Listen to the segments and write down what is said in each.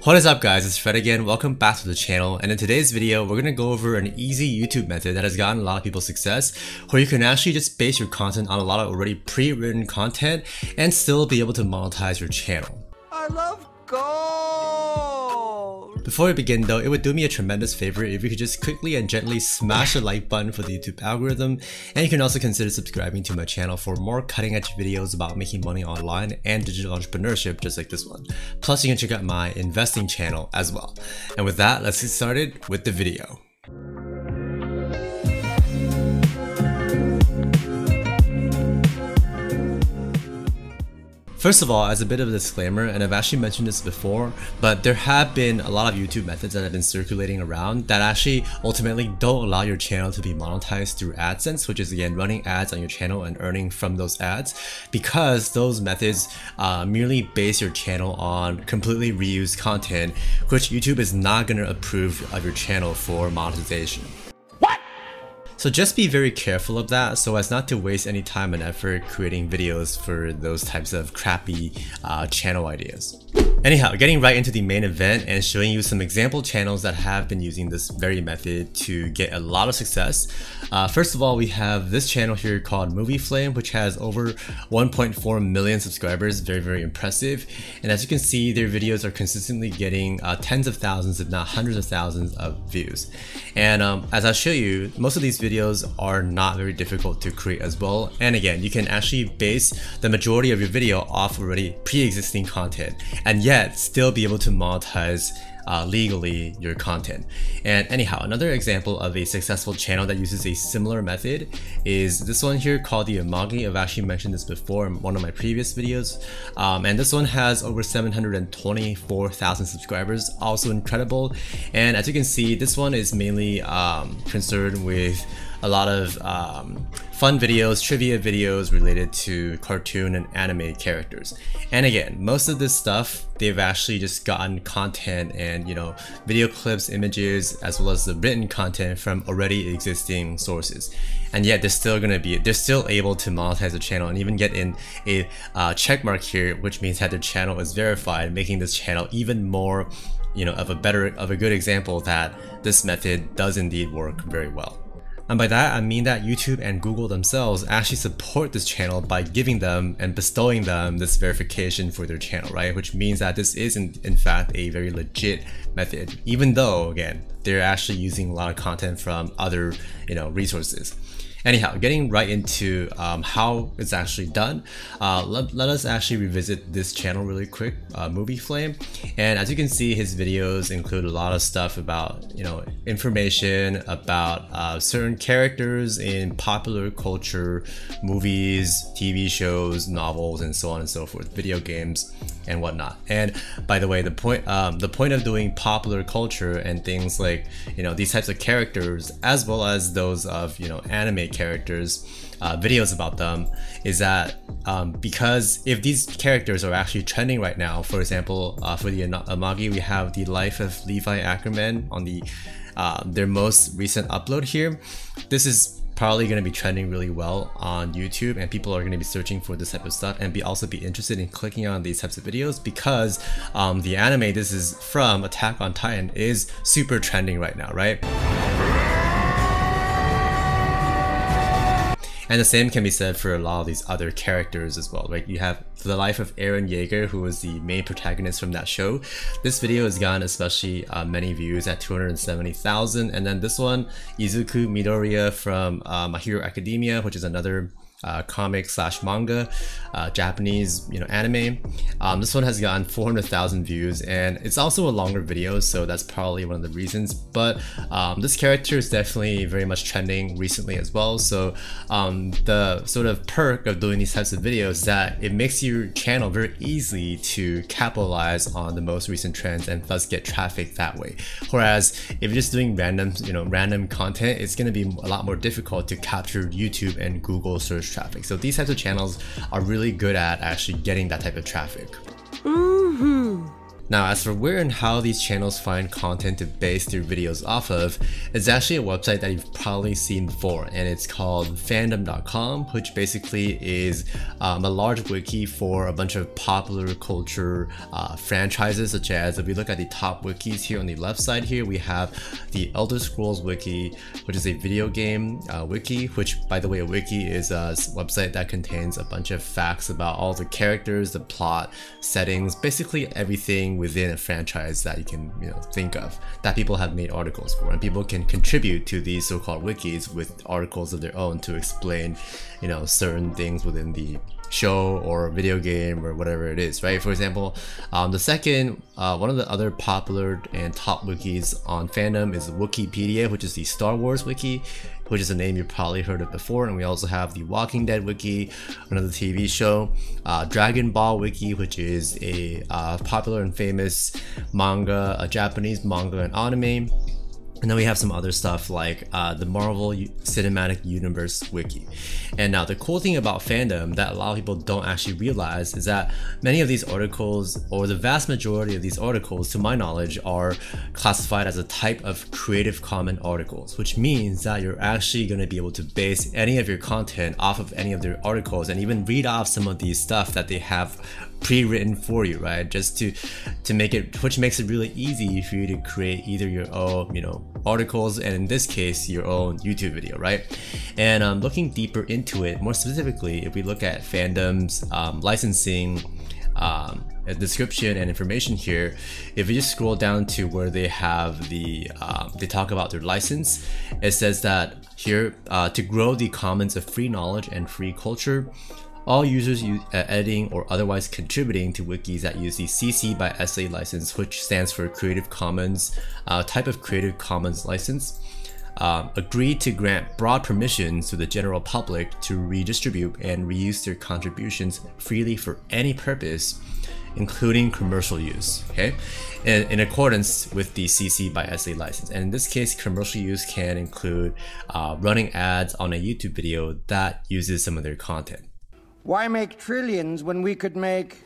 What is up guys, it's Fred again, welcome back to the channel, and in today's video we're gonna go over an easy YouTube method that has gotten a lot of people success where you can actually just base your content on a lot of already pre-written content and still be able to monetize your channel. I love gold! Before we begin though, it would do me a tremendous favor if you could just quickly and gently smash the like button for the YouTube algorithm, and you can also consider subscribing to my channel for more cutting edge videos about making money online and digital entrepreneurship just like this one. Plus you can check out my investing channel as well. And with that, let's get started with the video. First of all, as a bit of a disclaimer, and I've actually mentioned this before, but there have been a lot of YouTube methods that have been circulating around that actually ultimately don't allow your channel to be monetized through AdSense, which is again running ads on your channel and earning from those ads, because those methods merely base your channel on completely reused content, which YouTube is not going to approve of your channel for monetization. So just be very careful of that so as not to waste any time and effort creating videos for those types of crappy channel ideas. Anyhow, getting right into the main event and showing you some example channels that have been using this very method to get a lot of success. First of all, we have this channel here called Movieflame, which has over 1.4 million subscribers, very impressive. And as you can see, their videos are consistently getting tens of thousands, if not hundreds of thousands of views. And as I'll show you, most of these videos are not very difficult to create as well. And again, you can actually base the majority of your video off already pre-existing content and yet still be able to monetize legally your content. And anyhow, another example of a successful channel that uses a similar method is this one here called the Amagi. I've actually mentioned this before in one of my previous videos, and this one has over 724,000 subscribers, also incredible. And as you can see, this one is mainly concerned with a lot of fun videos, trivia videos related to cartoon and anime characters. And again, most of this stuff, they've actually just gotten content and, you know, video clips, images, as well as the written content from already existing sources. And yet they're still able to monetize the channel and even get in a check mark here, which means that their channel is verified, making this channel even more, you know, of a good example that this method does indeed work very well. And by that, I mean that YouTube and Google themselves actually support this channel by giving them and bestowing them this verification for their channel, right? Which means that this is in fact a very legit method, even though, again, they're actually using a lot of content from other, you know, resources. Anyhow, getting right into how it's actually done, let us actually revisit this channel really quick, Movieflame. And as you can see, his videos include a lot of stuff about, you know, information about certain characters in popular culture, movies, TV shows, novels, and so on and so forth, video games and whatnot. And by the way, the point of doing popular culture and things like, you know, these types of characters, as well as those of, you know, anime characters, videos about them, is that because if these characters are actually trending right now, for example, for the Amagi, we have the life of Levi Ackerman on the their most recent upload here. This is probably going to be trending really well on YouTube, and people are going to be searching for this type of stuff and also be interested in clicking on these types of videos because the anime this is from, Attack on Titan, is super trending right now, right? And the same can be said for a lot of these other characters as well. Like you have the life of Eren Yeager, who was the main protagonist from that show. This video has gotten especially many views at 270,000. And then this one, Izuku Midoriya from My Hero Academia, which is another comic slash manga, Japanese, you know, anime. This one has gotten 400,000 views, and it's also a longer video, so that's probably one of the reasons. But this character is definitely very much trending recently as well. So the sort of perk of doing these types of videos is that it makes your channel very easy to capitalize on the most recent trends and thus get traffic that way. Whereas if you're just doing random content, it's going to be a lot more difficult to capture YouTube and Google search traffic. So these types of channels are really good at actually getting that type of traffic. Now, as for where and how these channels find content to base their videos off of, it's actually a website that you've probably seen before, and it's called Fandomcom, which basically is a large wiki for a bunch of popular culture franchises, such as, if we look at the top wikis here on the left side here, we have the Elder Scrolls wiki, which is a video game wiki, which, by the way, a wiki is a website that contains a bunch of facts about all the characters, the plot, settings, basically everything within a franchise that you can think of that people have made articles for, and people can contribute to these so-called wikis with articles of their own to explain certain things within the show or video game or whatever it is, right? For example, the second one of the other popular and top wikis on Fandom is Wikipedia, which is the Star Wars wiki, which is a name you've probably heard of before. And we also have the Walking Dead wiki, another TV show, Dragon Ball wiki, which is a popular and famous manga, a Japanese manga and anime. And then we have some other stuff like the Marvel Cinematic Universe wiki. And now the cool thing about Fandom that a lot of people don't actually realize is that many of these articles, or the vast majority of these articles, to my knowledge, are classified as a type of Creative Commons articles, which means that you're actually going to be able to base any of your content off of any of their articles and even read off some of these stuff that they have pre-written for you, right? Just to make it, which makes it really easy for you to create either your own articles, and in this case your own YouTube video, right? And looking deeper into it, more specifically, if we look at Fandom's licensing description and information here, if you just scroll down to where they have the they talk about their license, it says that here to grow the commons of free knowledge and free culture, all users editing or otherwise contributing to wikis that use the CC by SA license, which stands for Creative Commons, type of Creative Commons license, agree to grant broad permissions to the general public to redistribute and reuse their contributions freely for any purpose, including commercial use, okay, in accordance with the CC by SA license. And in this case, commercial use can include running ads on a YouTube video that uses some of their content. Why make trillions when we could make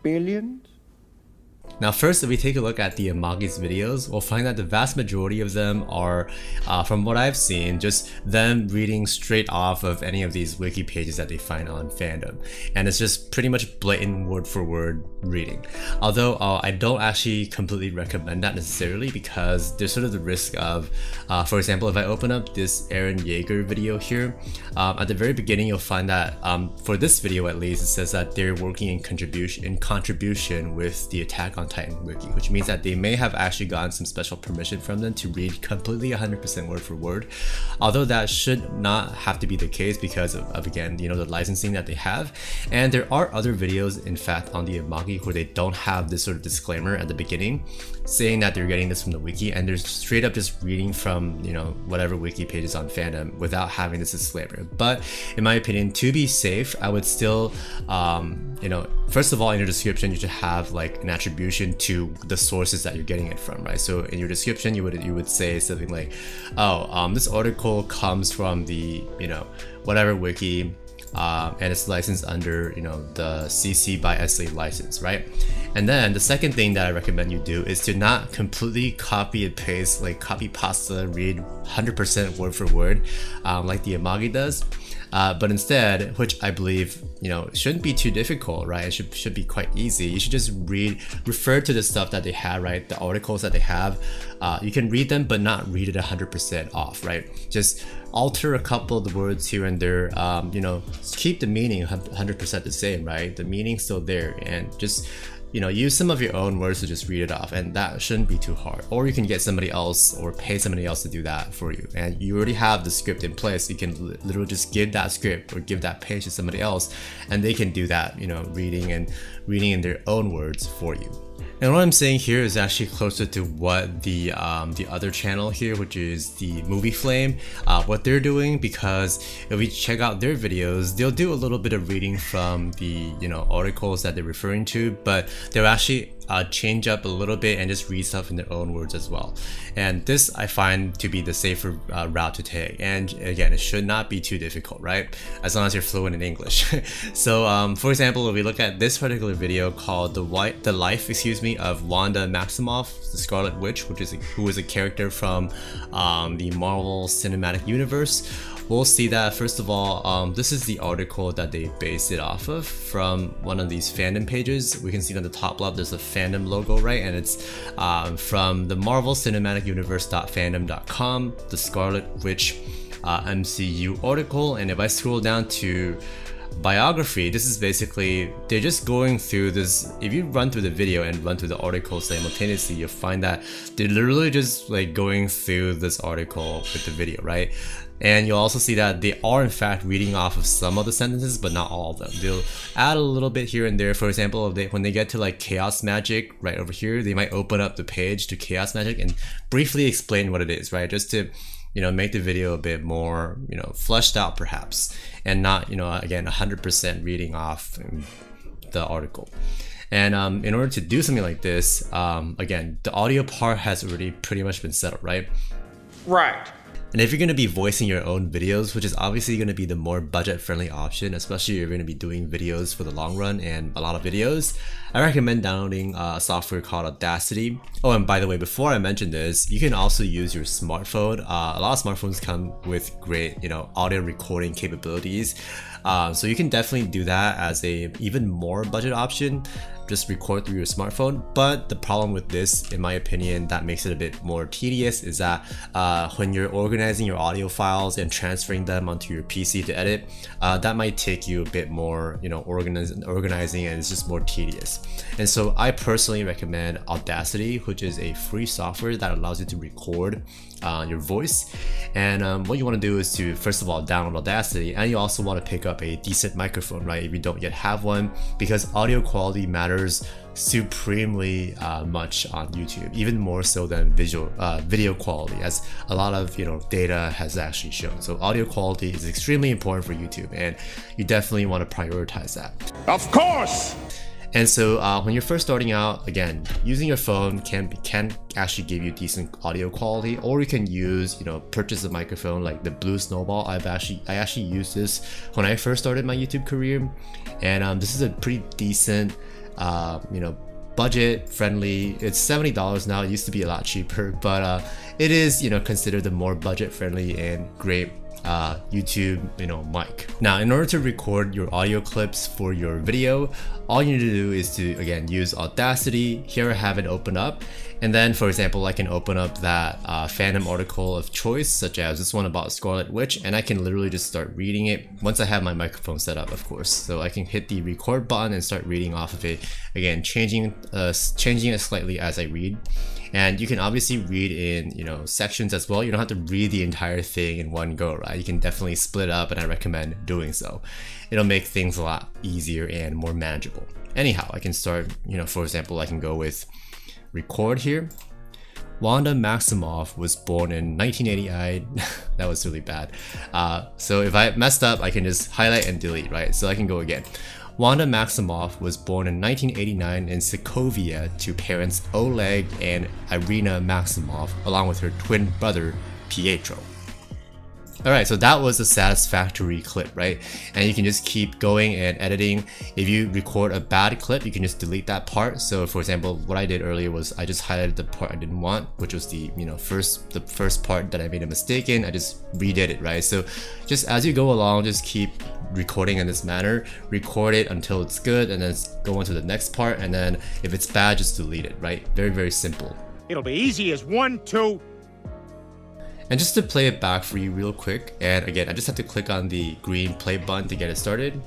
billions? Now first, if we take a look at the Amagi's videos, we'll find that the vast majority of them are, from what I've seen, just them reading straight off of any of these wiki pages that they find on Fandom. And it's just pretty much blatant word for word reading. Although I don't actually completely recommend that necessarily, because there's sort of the risk of, for example, if I open up this Aaron Yeager video here, at the very beginning you'll find that for this video at least, it says that they're working in contribution with the Attack on Titan wiki, which means that they may have actually gotten some special permission from them to read completely 100% word for word, although that should not have to be the case because of again, the licensing that they have. And there are other videos, in fact, on the Amagi where they don't have this sort of disclaimer at the beginning saying that they're getting this from the wiki, and they're straight up just reading from whatever wiki pages on Fandom without having this disclaimer. But in my opinion, to be safe, I would still first of all, in your description you should have like an attribution to the sources that you're getting it from, right? So in your description you would say something like, this article comes from the whatever wiki, and it's licensed under the CC by SA license, right? And then the second thing that I recommend you do is to not completely copy and paste, like copy pasta, read 100% word for word like the Amagi does, but instead, which I believe shouldn't be too difficult, right? It should be quite easy. You should just refer to the stuff that they have, right? The articles that they have. You can read them but not read it 100% off, right? Just alter a couple of the words here and there, keep the meaning 100% the same, right? The meaning's still there, and just use some of your own words to just read it off, and that shouldn't be too hard. Or you can get somebody else or pay somebody else to do that for you, and you already have the script in place. You can literally just give that script or give that page to somebody else, and they can do that, reading in their own words for you. And what I'm saying here is actually closer to what the other channel here, which is the Movieflame, what they're doing, because if we check out their videos, they'll do a little bit of reading from the articles that they're referring to, but they'll actually change up a little bit and just read stuff in their own words as well. And this I find to be the safer route to take. And again, it should not be too difficult, right? As long as you're fluent in English. So for example, if we look at this particular video called the life of Wanda Maximoff, the Scarlet Witch, who is a character from the Marvel Cinematic Universe, we'll see that first of all, this is the article that they based it off of from one of these fandom pages. We can see on the top left there's a fandom logo, right? And it's from the Marvel Cinematic Universe.fandomcom, the Scarlet Witch MCU article. And if I scroll down to biography, this is basically, they're just going through this. If you run through the video and run through the article simultaneously, you'll find that they're literally just like going through this article with the video, right? And you'll also see that they are in fact reading off of some of the sentences, but not all of them. They'll add a little bit here and there. For example, when they get to like chaos magic right over here, they might open up the page to chaos magic and briefly explain what it is, right? Just to, you know, make the video a bit more, you know, fleshed out perhaps, and not, you know, again, 100% reading off the article. And in order to do something like this, again, the audio part has already pretty much been settled, right? Right. And if you're going to be voicing your own videos, which is obviously going to be the more budget-friendly option, especially if you're going to be doing videos for the long run and a lot of videos, I recommend downloading a software called Audacity. Oh, and by the way, before I mention this, you can also use your smartphone. A lot of smartphones come with great, you know, audio recording capabilities. So you can definitely do that as a even more budget option. Just record through your smartphone. But the problem with this, in my opinion, that makes it a bit more tedious is that when you're organizing your audio files and transferring them onto your PC to edit, that might take you a bit more, you know, organizing, and it's just more tedious. And so I personally recommend Audacity, which is a free software that allows you to record your voice. And what you want to do is to first of all download Audacity, and you also want to pick up a decent microphone, right? If you don't yet have one, because audio quality matters supremely much on YouTube, even more so than video quality, as a lot of, you know, data has actually shown. So audio quality is extremely important for YouTube, and you definitely want to prioritize that. Of course! And so when you're first starting out, again, using your phone can actually give you decent audio quality, or you can use, you know, purchase a microphone like the Blue Snowball. I actually used this when I first started my YouTube career, and this is a pretty decent, you know, budget friendly. It's $70 now. It used to be a lot cheaper, but it is, you know, considered the more budget friendly and great YouTube, you know, mic. Now, in order to record your audio clips for your video, all you need to do is to, again, use Audacity. Here I have it open up, and then, for example, I can open up that fandom article of choice, such as this one about Scarlet Witch, and I can literally just start reading it once I have my microphone set up, of course. So I can hit the record button and start reading off of it, again, changing it slightly as I read. And you can obviously read in, you know, sections as well. You don't have to read the entire thing in one go, right? You can definitely split up, and I recommend doing so. It'll make things a lot easier and more manageable. Anyhow, I can start, you know, for example, I can go with record here. Wanda Maximoff was born in 1989. That was really bad. So if I messed up, I can just highlight and delete, right? So I can go again. Wanda Maximoff was born in 1989 in Sokovia to parents Oleg and Irina Maximoff, along with her twin brother Pietro. Alright, so that was a satisfactory clip, right? And you can just keep going and editing. If you record a bad clip, you can just delete that part. So for example, what I did earlier was I just highlighted the part I didn't want, which was the, you know, the first part that I made a mistake in. I just redid it, right? So just as you go along, just keep recording in this manner. Record it until it's good, and then go on to the next part, and then if it's bad, just delete it, right? Very, very simple. It'll be easy as 1, 2. And just to play it back for you real quick, and again, I just have to click on the green play button to get it started.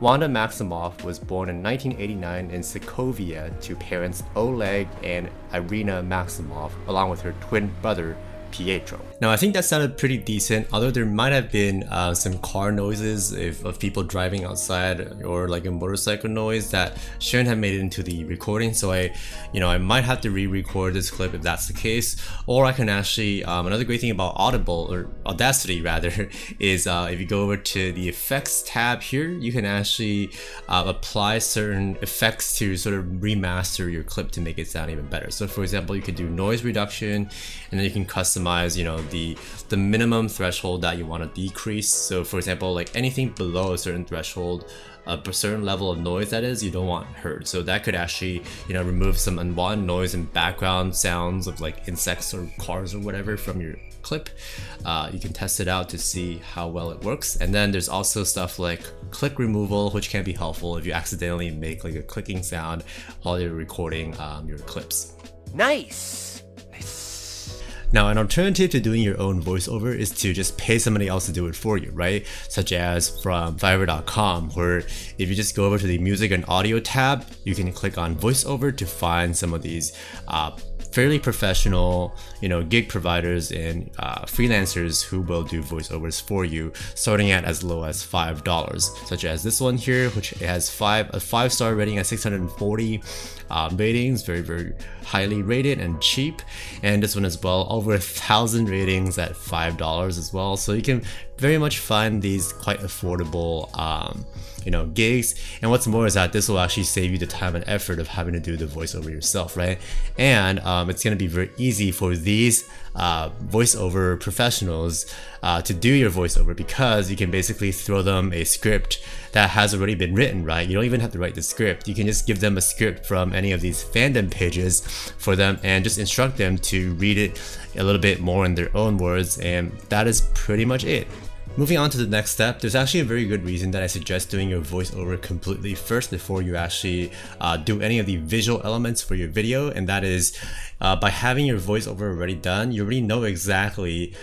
Wanda Maximoff was born in 1989 in Sokovia to parents Oleg and Irina Maximoff, along with her twin brother Pietro. Now I think that sounded pretty decent, although there might have been some car noises of people driving outside, or like a motorcycle noise that shouldn't have made it into the recording. So I might have to re-record this clip if that's the case. Or I can actually, another great thing about Audible, or Audacity rather, is if you go over to the effects tab here, you can actually apply certain effects to sort of remaster your clip to make it sound even better. So for example, you could do noise reduction, and then you can customize, the minimum threshold that you want to decrease. So for example, like anything below a certain threshold, a certain level of noise that is, you don't want heard. So that could actually, remove some unwanted noise and background sounds of like insects or cars or whatever from your clip. You can test it out to see how well it works. And then there's also stuff like click removal, which can be helpful if you accidentally make like a clicking sound while you're recording your clips. Nice. Now, an alternative to doing your own voiceover is to just pay somebody else to do it for you, right? Such as from Fiverr.com, where if you just go over to the music and audio tab, you can click on voiceover to find some of these fairly professional, gig providers and freelancers who will do voiceovers for you, starting at as low as $5, such as this one here, which has a 5-star rating at 640 ratings, very, very highly rated and cheap. And this one as well, over 1,000 ratings at $5 as well. So you can very much find these quite affordable gigs. And what's more is that this will actually save you the time and effort of having to do the voiceover yourself, right? And it's going to be very easy for these voiceover professionals to do your voiceover, because you can basically throw them a script that has already been written, right? You don't even have to write the script. You can just give them a script from any of these fandom pages for them and just instruct them to read it a little bit more in their own words, and that is pretty much it. Moving on to the next step, there's actually a very good reason that I suggest doing your voiceover completely first before you actually do any of the visual elements for your video, and that is by having your voiceover already done, you already know exactly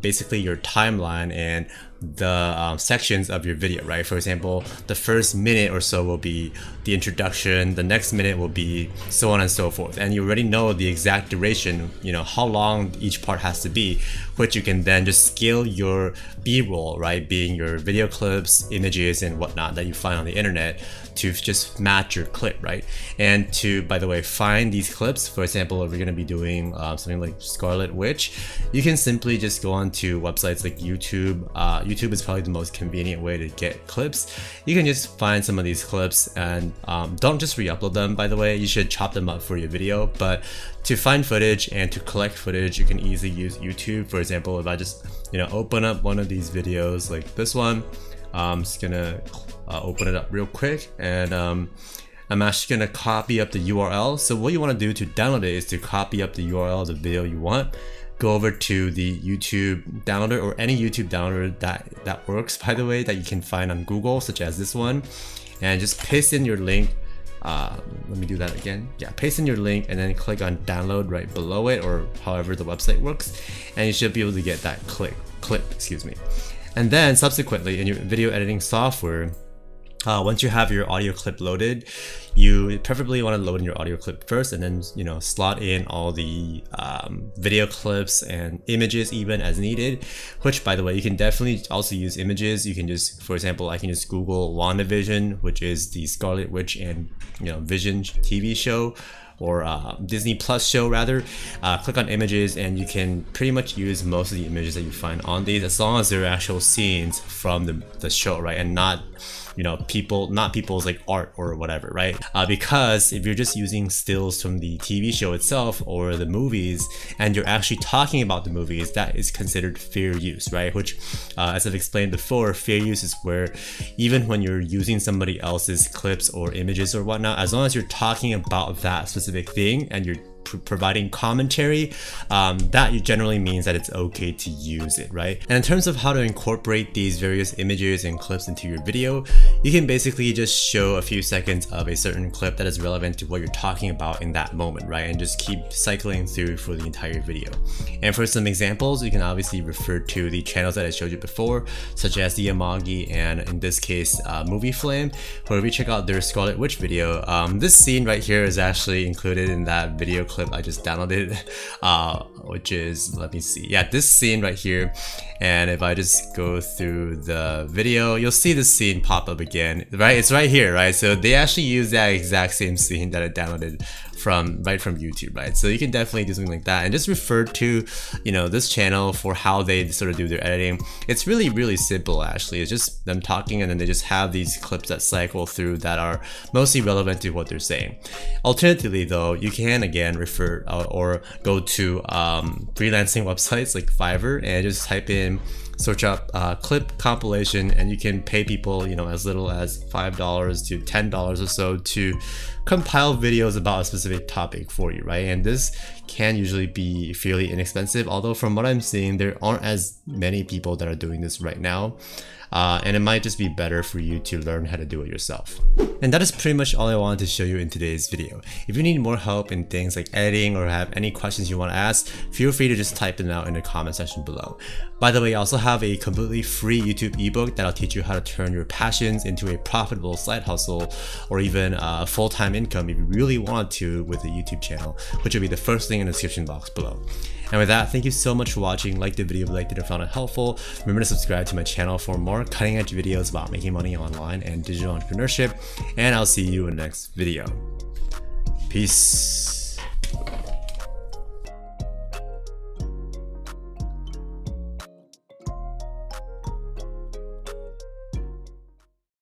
basically your timeline and the sections of your video, right? For example, the first minute or so will be the introduction, the next minute will be so on and so forth, and you already know the exact duration, how long each part has to be, which you can then just scale your B-roll, right, being your video clips, images, and whatnot that you find on the internet, to just match your clip, right? And to, by the way, find these clips, for example, if you're going to be doing something like Scarlet Witch, you can simply just go on to websites like YouTube. YouTube is probably the most convenient way to get clips. You can just find some of these clips, and don't just re-upload them, by the way. You should chop them up for your video. But to find footage and to collect footage, you can easily use YouTube. For example, if I just open up one of these videos like this one, I'm just gonna open it up real quick, and I'm actually gonna copy up the URL. So what you want to do to download it is to copy up the URL of the video you want. Go over to the YouTube downloader, or any YouTube downloader that works, by the way, that you can find on Google, such as this one, and just paste in your link. Let me do that again. Yeah, paste in your link and then click on download right below it, or however the website works, and you should be able to get that clip, excuse me. And then subsequently in your video editing software, once you have your audio clip loaded, you preferably want to load in your audio clip first, and then slot in all the video clips and images even as needed, which, by the way, you can definitely also use images. You can just, for example, I can just Google WandaVision, which is the Scarlet Witch and Vision TV show, or Disney Plus show rather. Click on images, and you can pretty much use most of the images that you find on these, as long as they're actual scenes from the show, right? And not people's like art or whatever, right? Because if you're just using stills from the TV show itself or the movies, and you're actually talking about the movies, that is considered fair use, right? Which, as I've explained before, fair use is where even when you're using somebody else's clips or images or whatnot, as long as you're talking about that specific thing and you're providing commentary, that generally means that it's okay to use it, right? And in terms of how to incorporate these various images and clips into your video, you can basically just show a few seconds of a certain clip that is relevant to what you're talking about in that moment, right? And just keep cycling through for the entire video. And for some examples, you can obviously refer to the channels that I showed you before, such as the Amagi and, in this case, Movieflame, where we check out their Scarlet Witch video. This scene right here is actually included in that video clip I just downloaded, which is, let me see, yeah, this scene right here. And if I just go through the video, you'll see this scene pop up again, right? It's right here, right? So they actually use that exact same scene that I downloaded right from YouTube, right? So you can definitely do something like that and just refer to, you know, this channel for how they sort of do their editing. It's really simple actually. It's just them talking and then they just have these clips that cycle through that are mostly relevant to what they're saying. Alternatively though, you can again refer or go to freelancing websites like Fiverr and just type in, search up clip compilation, and you can pay people, you know, as little as $5 to $10 or so to compile videos about a specific topic for you, right? And this can usually be fairly inexpensive, although from what I'm seeing, there aren't as many people that are doing this right now. And it might just be better for you to learn how to do it yourself. And that is pretty much all I wanted to show you in today's video. If you need more help in things like editing or have any questions you want to ask, feel free to just type them out in the comment section below. By the way, I also have a completely free YouTube ebook that'll teach you how to turn your passions into a profitable side hustle or even a full-time income if you really want to with a YouTube channel, which will be the first link in the description box below. And with that, thank you so much for watching. Like the video if you liked it or found it helpful. Remember to subscribe to my channel for more cutting edge videos about making money online and digital entrepreneurship. And I'll see you in the next video. Peace.